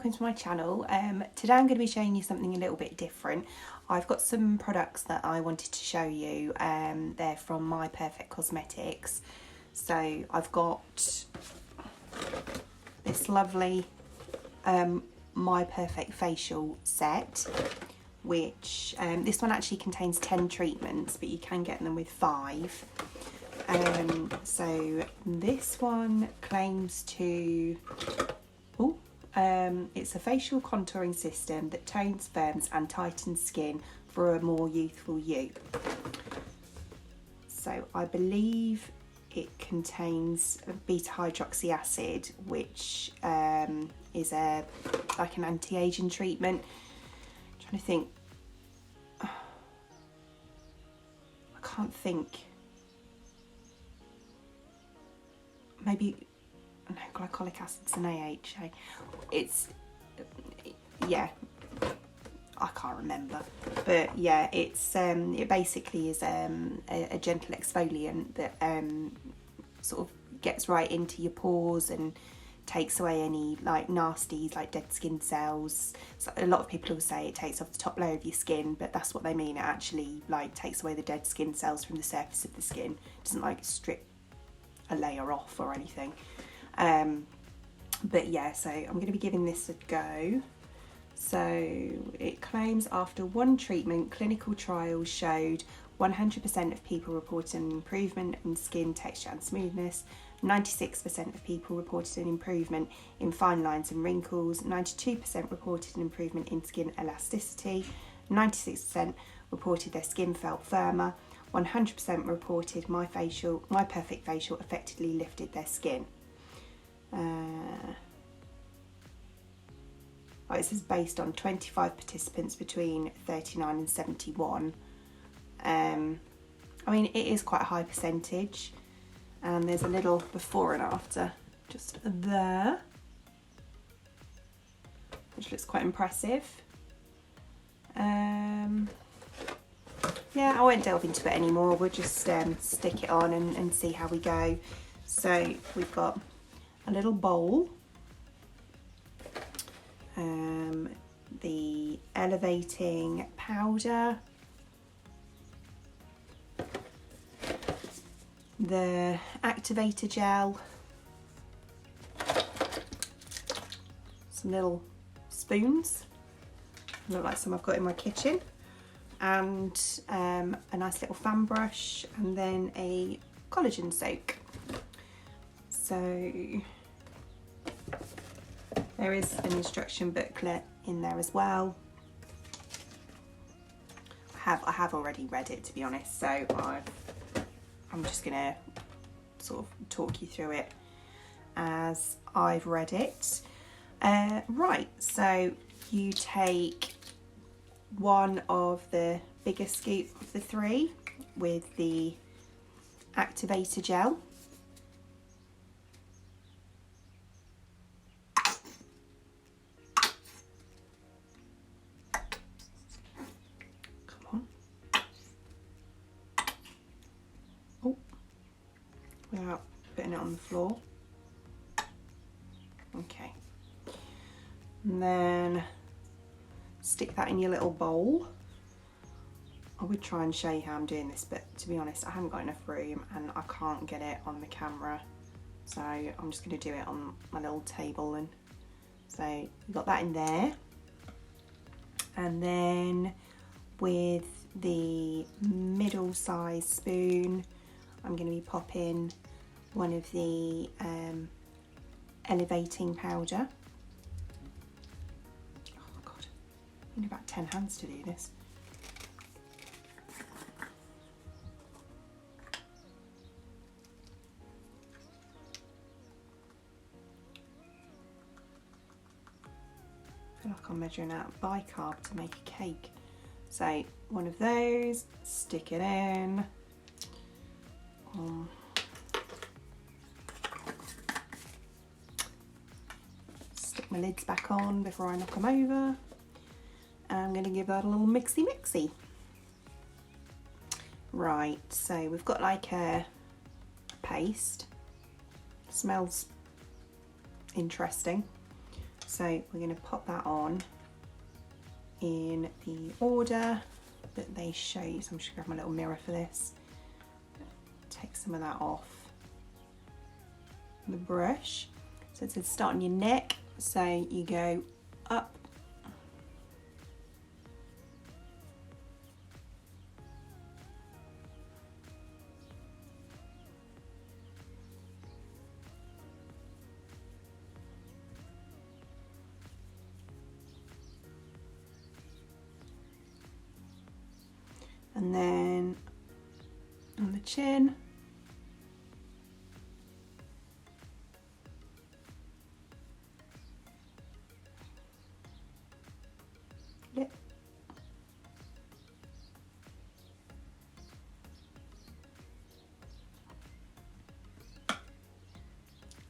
welcome to my channel. Today I'm going to be showing you something a little bit different. I've got some products that I wanted to show you. They're from My Perfect Cosmetics. So I've got this lovely My Perfect facial set, which this one actually contains 10 treatments, but you can get them with 5. So this one claims to, it's a facial contouring system that tones, firms and tightens skin for a more youthful you. So I believe it contains beta hydroxy acid, which is like an anti-aging treatment. I'm trying to think, I can't think. Maybe, no, glycolic acid's an AHA. It's, yeah, I can't remember. But yeah, it's it basically is a gentle exfoliant that sort of gets right into your pores and takes away any like nasties like dead skin cells. So a lot of people will say it takes off the top layer of your skin, but that's what they mean. It actually like takes away the dead skin cells from the surface of the skin. It doesn't like strip a layer off or anything. But yeah, so I'm going to be giving this a go. So it claims after 1 treatment, clinical trials showed 100% of people reported an improvement in skin texture and smoothness, 96% of people reported an improvement in fine lines and wrinkles, 92% reported an improvement in skin elasticity, 96% reported their skin felt firmer, 100% reported My Perfect Facial effectively lifted their skin. This is based on 25 participants between 39 and 71. I mean, it is quite a high percentage, and there's a little before and after just there, which looks quite impressive. Yeah, I won't delve into it anymore. We'll just stick it on and see how we go. So we've got a little bowl, the elevating powder, the activator gel, some little spoons, look like some I've got in my kitchen, and a nice little fan brush, and then a collagen soak. So there is an instruction booklet in there as well. I have already read it, to be honest, so I'm just gonna sort of talk you through it as I've read it. Right, so you take 1 of the bigger scoop of the 3 with the activator gel. Come on. Oh, without putting it on the floor. Okay. And then stick that in your little bowl. I would try and show you how I'm doing this, but to be honest, I haven't got enough room and I can't get it on the camera. So I'm just going to do it on my little table. And so you've got that in there. And then with the middle size spoon, I'm going to be popping one of the elevating powder. Oh God, I need about 10 hands to do this. I feel like I'm measuring out bicarb to make a cake. So 1 of those, stick it in. Stick my lids back on before I knock them over. And I'm going to give that a little mixy. Right, so we've got like a paste. Smells interesting. So we're going to pop that on in the order that they show you. So I'm just going to grab my little mirror for this. Take some of that off the brush. So it says start on your neck, so you go up, and then on the chin, lip,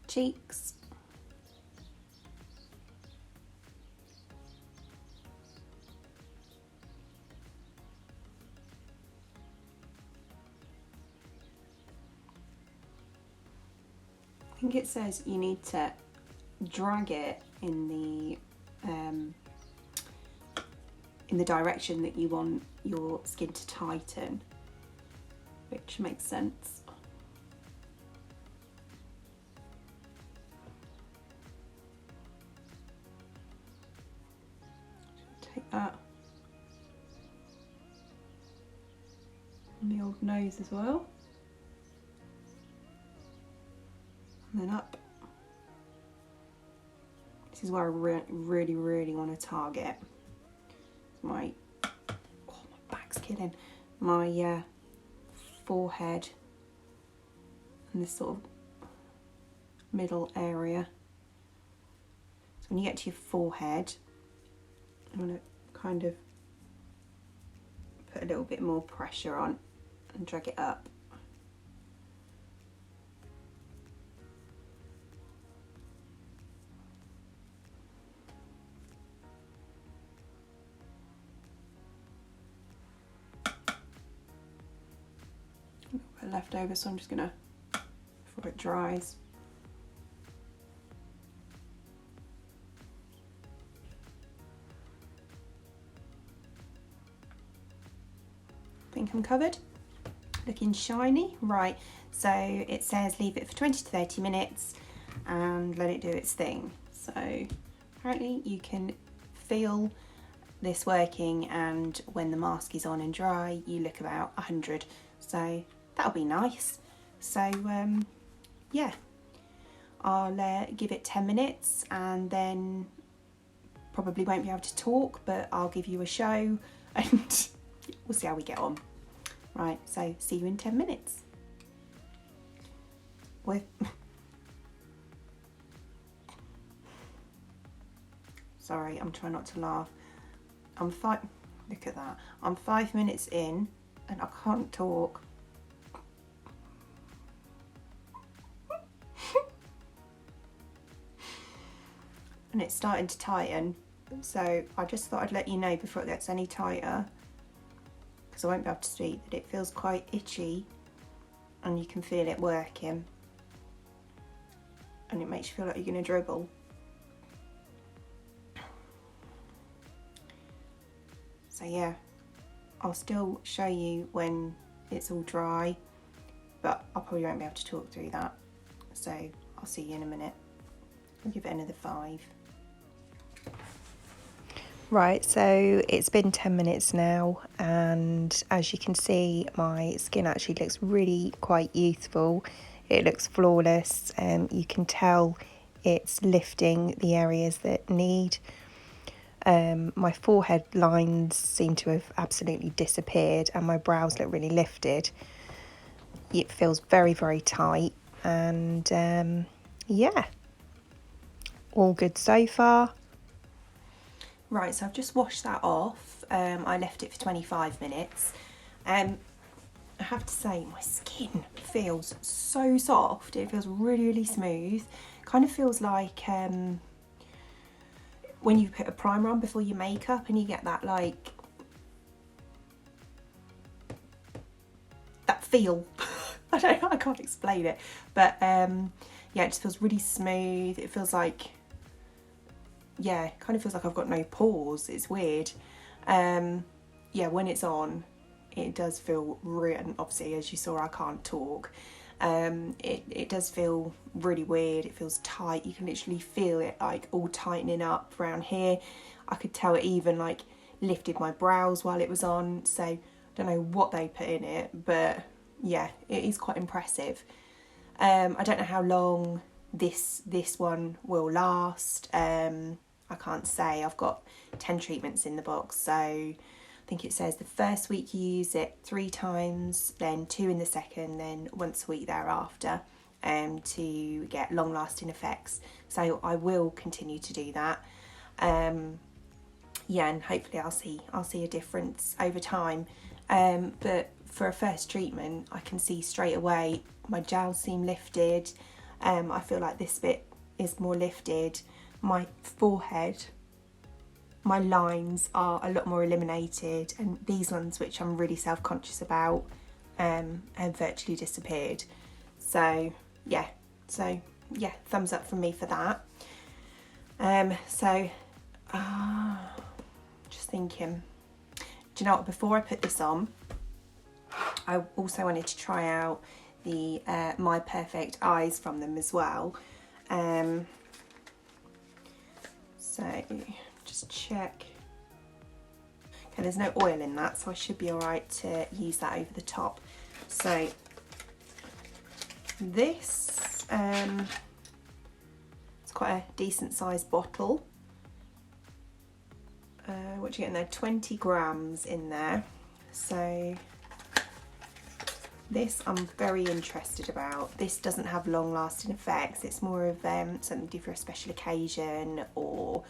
cheeks, I think it says you need to drag it in the direction that you want your skin to tighten, which makes sense. Take that on the old nose as well. And then up. This is where I really want to target. My back's killing. My forehead and this sort of middle area. So when you get to your forehead, I'm going to kind of put a little bit more pressure on and drag it up. Left over, so I'm just gonna, before it dries, think I'm covered, looking shiny. Right, so it says leave it for 20 to 30 minutes and let it do its thing. So apparently you can feel this working, and when the mask is on and dry you look about 100, so that'll be nice. So yeah, I'll give it 10 minutes and then probably won't be able to talk, but I'll give you a show and we'll see how we get on. Right, so see you in 10 minutes. With sorry, I'm trying not to laugh. Look at that. I'm 5 minutes in and I can't talk. And it's starting to tighten, so I just thought I'd let you know before it gets any tighter, because I won't be able to speak, that it feels quite itchy and you can feel it working and it makes you feel like you're going to dribble. So yeah, I'll still show you when it's all dry, but I probably won't be able to talk through that, so I'll see you in a minute. I'll give it another 5. Right, so it's been 10 minutes now, and as you can see, my skin actually looks really quite youthful. It looks flawless, and you can tell it's lifting the areas that need. My forehead lines seem to have absolutely disappeared, and my brows look really lifted. It feels very, very tight, and yeah, all good so far. Right, so I've just washed that off. I left it for 25 minutes. I have to say, my skin feels so soft. It feels really, really smooth. Kind of feels like when you put a primer on before your makeup and you get that, like, that feel. I don't know, I can't explain it. But yeah, it just feels really smooth. It feels like yeah, it kind of feels like I've got no pores. It's weird. Yeah, when it's on, it does feel real. And obviously, as you saw, I can't talk. It does feel really weird. It feels tight. You can literally feel it like all tightening up around here. I could tell it even like lifted my brows while it was on. So I don't know what they put in it, but yeah, it is quite impressive. I don't know how long this one will last. I can't say. I've got 10 treatments in the box, so I think it says the first week you use it 3 times, then 2 in the second, then once a week thereafter, to get long lasting effects. So I will continue to do that. Yeah, and hopefully I'll see a difference over time. But for a first treatment, I can see straight away my jowls seem lifted. I feel like this bit is more lifted. My forehead, my lines are a lot more eliminated, and these ones, which I'm really self-conscious about, have virtually disappeared. So yeah, thumbs up from me for that. Just thinking, do you know what, before I put this on, I also wanted to try out the My Perfect Eyes from them as well. So just check. Okay, there's no oil in that, so I should be alright to use that over the top. So this, it's quite a decent sized bottle. What do you get in there? 20 grams in there. So this I'm very interested about. This doesn't have long lasting effects. It's more of something to do for a special occasion, or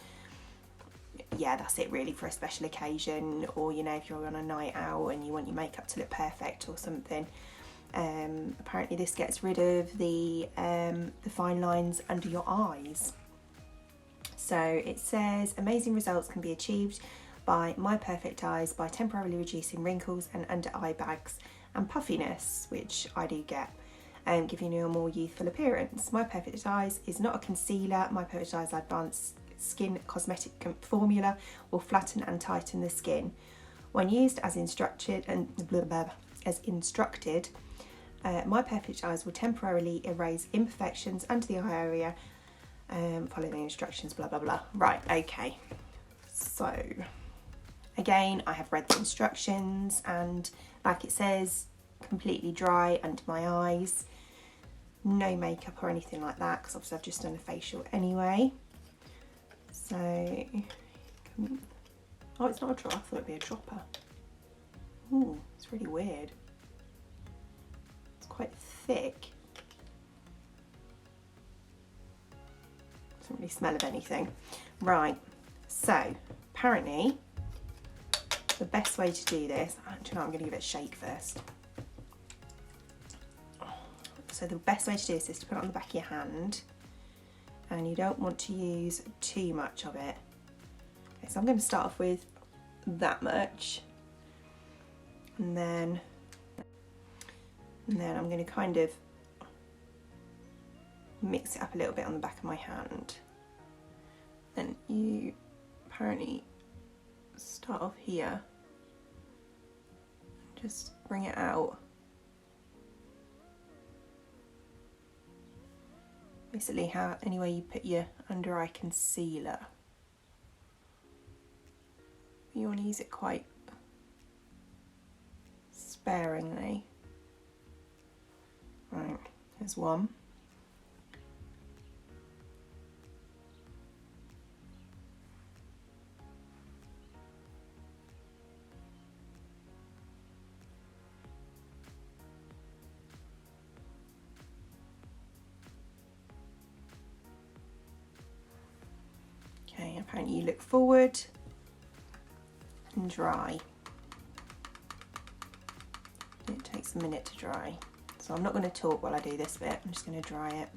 yeah, that's it really, for a special occasion, or you know, if you're on a night out and you want your makeup to look perfect or something. Apparently this gets rid of the fine lines under your eyes. So it says amazing results can be achieved by My Perfect Eyes by temporarily reducing wrinkles and under eye bags and puffiness, which I do get, and giving you a more youthful appearance. My Perfect Eyes is not a concealer. My Perfect Eyes Advanced Skin Cosmetic Formula will flatten and tighten the skin. When used as instructed, My Perfect Eyes will temporarily erase imperfections under the eye area. Follow the instructions, blah blah blah. Right, okay. So again, I have read the instructions, and like it says, completely dry under my eyes, no makeup or anything like that, because obviously I've just done a facial anyway. So, oh, it's not a drop. I thought it'd be a dropper. Ooh, it's really weird. It's quite thick. Doesn't really smell of anything. Right, so apparently the best way to do this, actually no, I'm going to give it a shake first. So the best way to do this is to put it on the back of your hand, and you don't want to use too much of it. Okay, so I'm going to start off with that much, and then I'm going to kind of mix it up a little bit on the back of my hand. Then you apparently start off here, just bring it out. Basically how anyway you put your under eye concealer. You want to use it quite sparingly. Right, there's one. Okay, apparently you look forward and dry. It takes a minute to dry. So I'm not going to talk while I do this bit, I'm just going to dry it.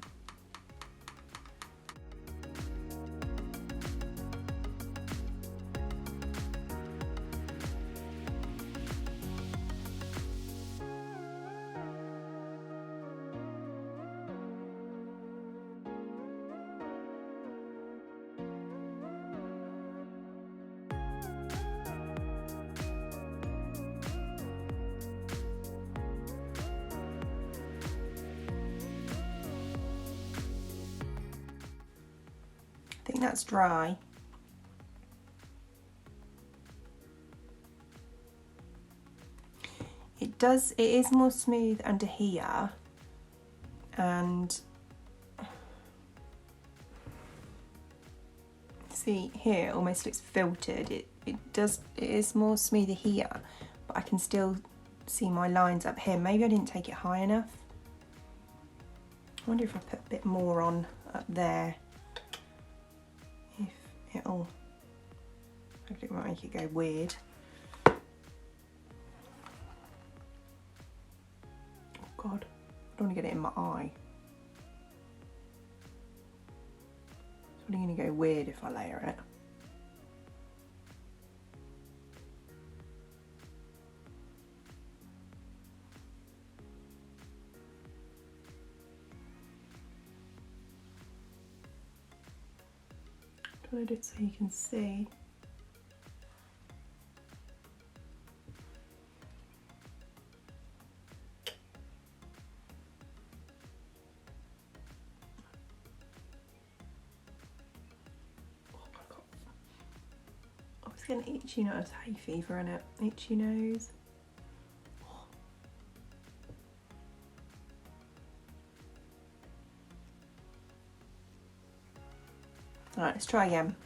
that's dry. It is more smooth under here, and see here it almost looks filtered. It is more smoother here, but I can still see my lines up here. Maybe I didn't take it high enough. I wonder if I put a bit more on up there, if it'll, hopefully it won't make it go weird. God, I don't want to get it in my eye. It's really going to go weird if I layer it. Trying to do it so you can see. Getting an itchy nose, hay fever in it, itchy nose. Alright, let's try again.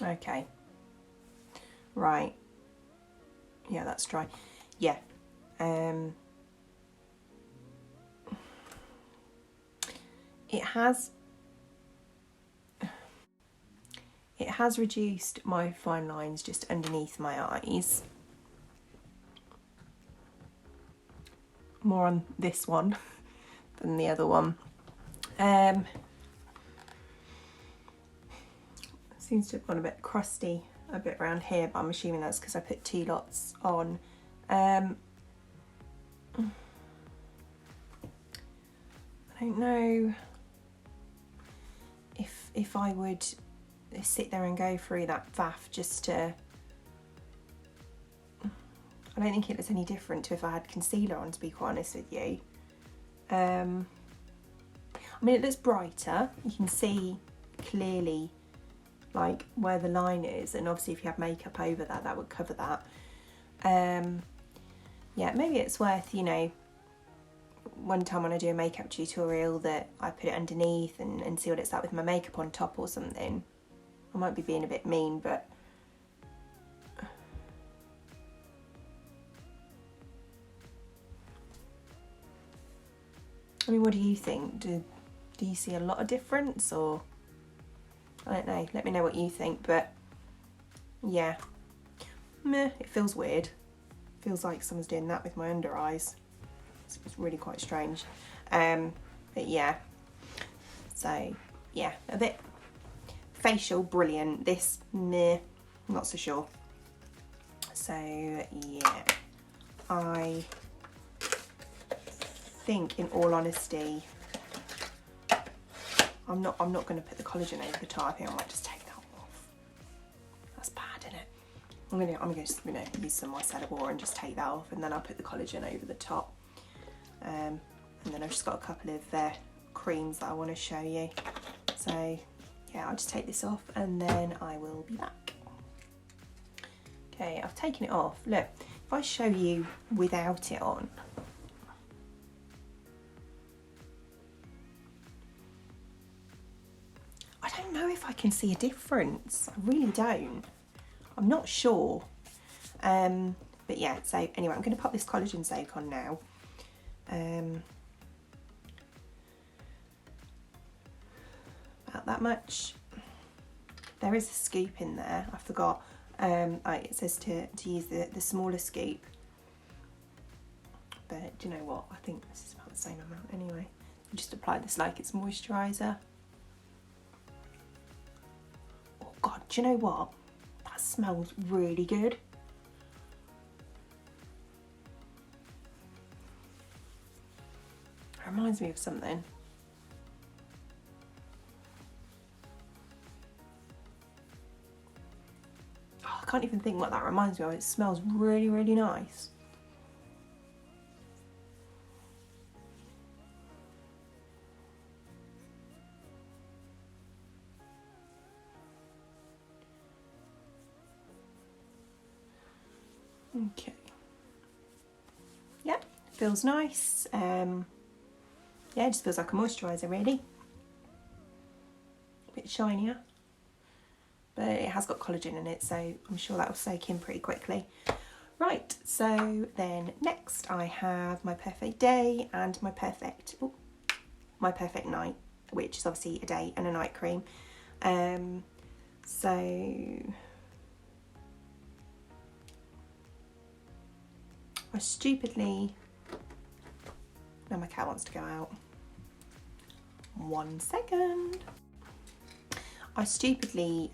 Okay, right, yeah, that's dry. Yeah, it has reduced my fine lines just underneath my eyes. More on this one than the other one. Seems to have gone a bit crusty a bit around here, but I'm assuming that's because I put 2 lots on. I don't know if I would sit there and go through that faff just to... I don't think it looks any different to if I had concealer on, to be quite honest with you. I mean, it looks brighter. You can see clearly like where the line is, and obviously if you have makeup over that, that would cover that. Yeah, maybe it's worth, you know, one time when I do a makeup tutorial that I put it underneath and see what it's like with my makeup on top or something. I might be being a bit mean, but I mean, what do you think? Do you see a lot of difference, or I don't know, let me know what you think. But yeah, meh, it feels weird. Feels like someone's doing that with my under eyes. It's really quite strange. But yeah, so yeah, a bit facial, brilliant. This, meh, not so sure. So yeah, I think, in all honesty, I'm not going to put the collagen over the top. I think I might just take that off. That's bad, isn't it? I'm gonna use some micellar water and just take that off, and then I'll put the collagen over the top. And then I've just got a couple of creams that I want to show you. So yeah, I'll just take this off and then I will be back. Okay, I've taken it off. Look, if I show you without it on, I don't know if I can see a difference. I really don't. I'm not sure. But yeah, so anyway, I'm going to pop this collagen soak on now. About that much. There is a scoop in there, I forgot. It says to use the smaller scoop. But do you know what? I think this is about the same amount anyway. Just apply this like it's moisturiser. do you know what? That smells really good. It reminds me of something. Oh, I can't even think what that reminds me of. It smells really, really nice. Okay. Yep, feels nice. Yeah, it just feels like a moisturiser really. A bit shinier. But it has got collagen in it, so I'm sure that will soak in pretty quickly. Right, so then next I have my perfect day and my perfect night, which is obviously a day and a night cream. So I stupidly, now my cat wants to go out. 1 second. I stupidly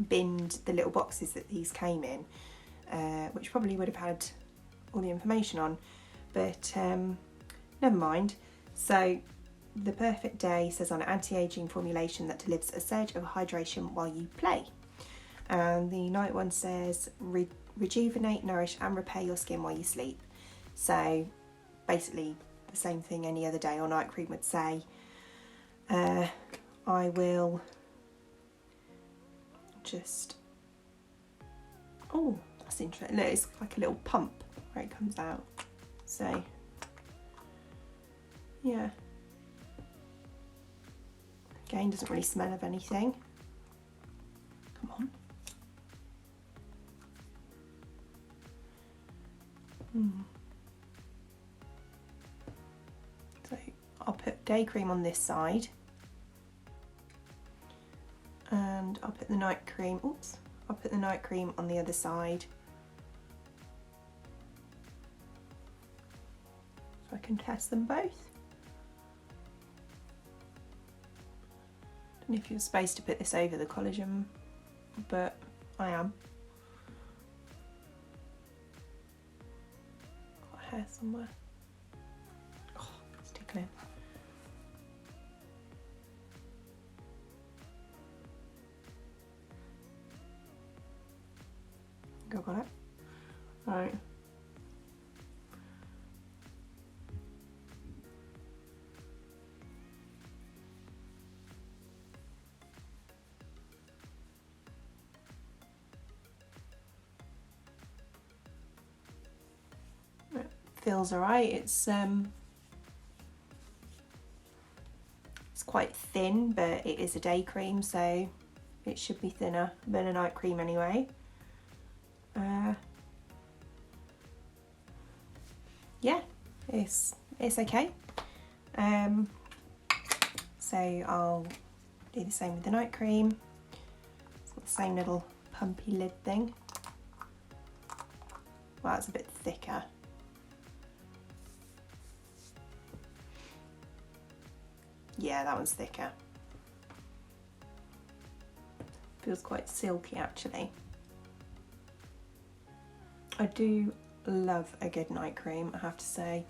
binned the little boxes that these came in, which probably would have had all the information on, but never mind. So the perfect day says on anti-aging formulation that delivers a surge of hydration while you play, and the night one says rejuvenate, nourish and repair your skin while you sleep. So basically the same thing any other day or night cream would say. I will just, oh, that's interesting. Look, it's like a little pump where it comes out. So, yeah. Again, doesn't really smell of anything. Come on. So, I'll put day cream on this side. And I'll put the night cream, I'll put the night cream on the other side. So I can test them both. Don't know if you're supposed to put this over the collagen, but I am. Got a hair somewhere. Oh, it's tickling. Got it? Right. It feels alright. It's quite thin, but it is a day cream, so it should be thinner than a night cream anyway. Yeah, it's okay. So I'll do the same with the night cream. It's got the same little pumpy lid thing. Well, it's a bit thicker. Yeah, that one's thicker. Feels quite silky actually. I do love a good night cream, I have to say,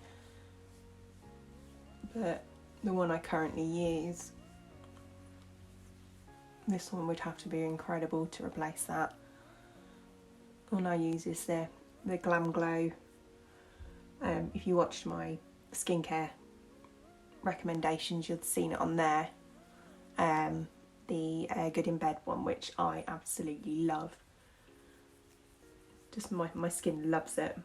but the one I currently use, this one would have to be incredible to replace that. The one I use is the Glam Glow. If you watched my skincare recommendations, you'd seen it on there. The Good in Bed one, which I absolutely love. Just my skin loves it.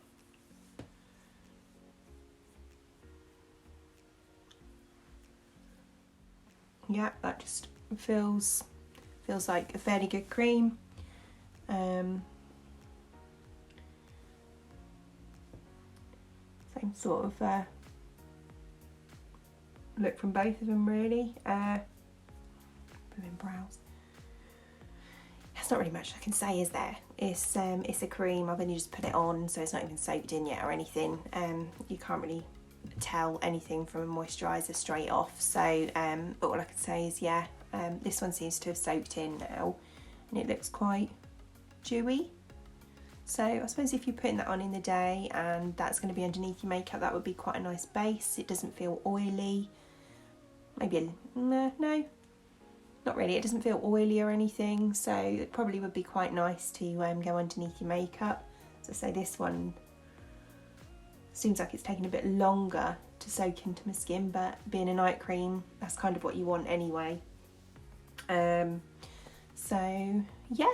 Yeah, that just feels like a fairly good cream. Same sort of look from both of them really. Put them in brows. There's not really much I can say, is there? It's a cream. I've only just put it on, so it's not even soaked in yet or anything. You can't really tell anything from a moisturiser straight off. So, but what I can say is, yeah, this one seems to have soaked in now. and it looks quite dewy. So I suppose if you're putting that on in the day and that's going to be underneath your makeup, that would be quite a nice base. It doesn't feel oily. Maybe no, not really. It doesn't feel oily or anything, so it probably would be quite nice to go underneath your makeup. As I say, this one seems like it's taking a bit longer to soak into my skin, but being a night cream, that's kind of what you want anyway. So yeah,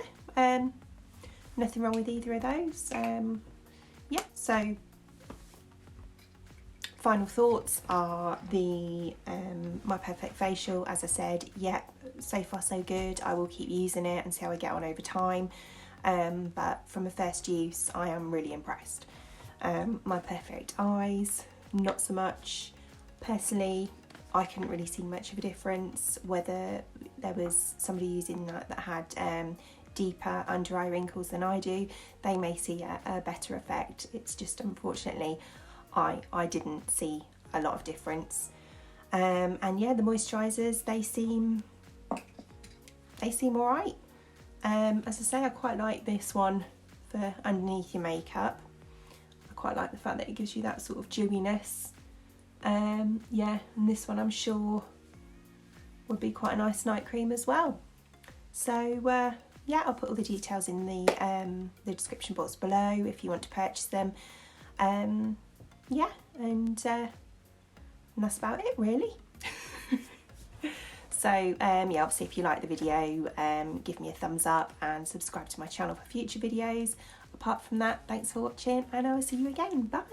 nothing wrong with either of those. Yeah, so final thoughts are the My Perfect Facial. As I said, yeah, so far so good. I will keep using it and see how I get on over time, but from a first use I am really impressed. My Perfect Eyes, not so much. Personally, I couldn't really see much of a difference whether there was somebody using that had deeper under eye wrinkles than I do. They may see a better effect. It's just unfortunately I didn't see a lot of difference. And yeah, the moisturisers, they seem alright. As I say, I quite like this one for underneath your makeup. I quite like the fact that it gives you that sort of dewiness. Yeah, and this one I'm sure would be quite a nice night cream as well. So yeah, I'll put all the details in the description box below if you want to purchase them. Yeah, and that's about it really. So yeah, obviously if you like the video, give me a thumbs up and subscribe to my channel for future videos. Apart from that, thanks for watching and I will see you again. Bye!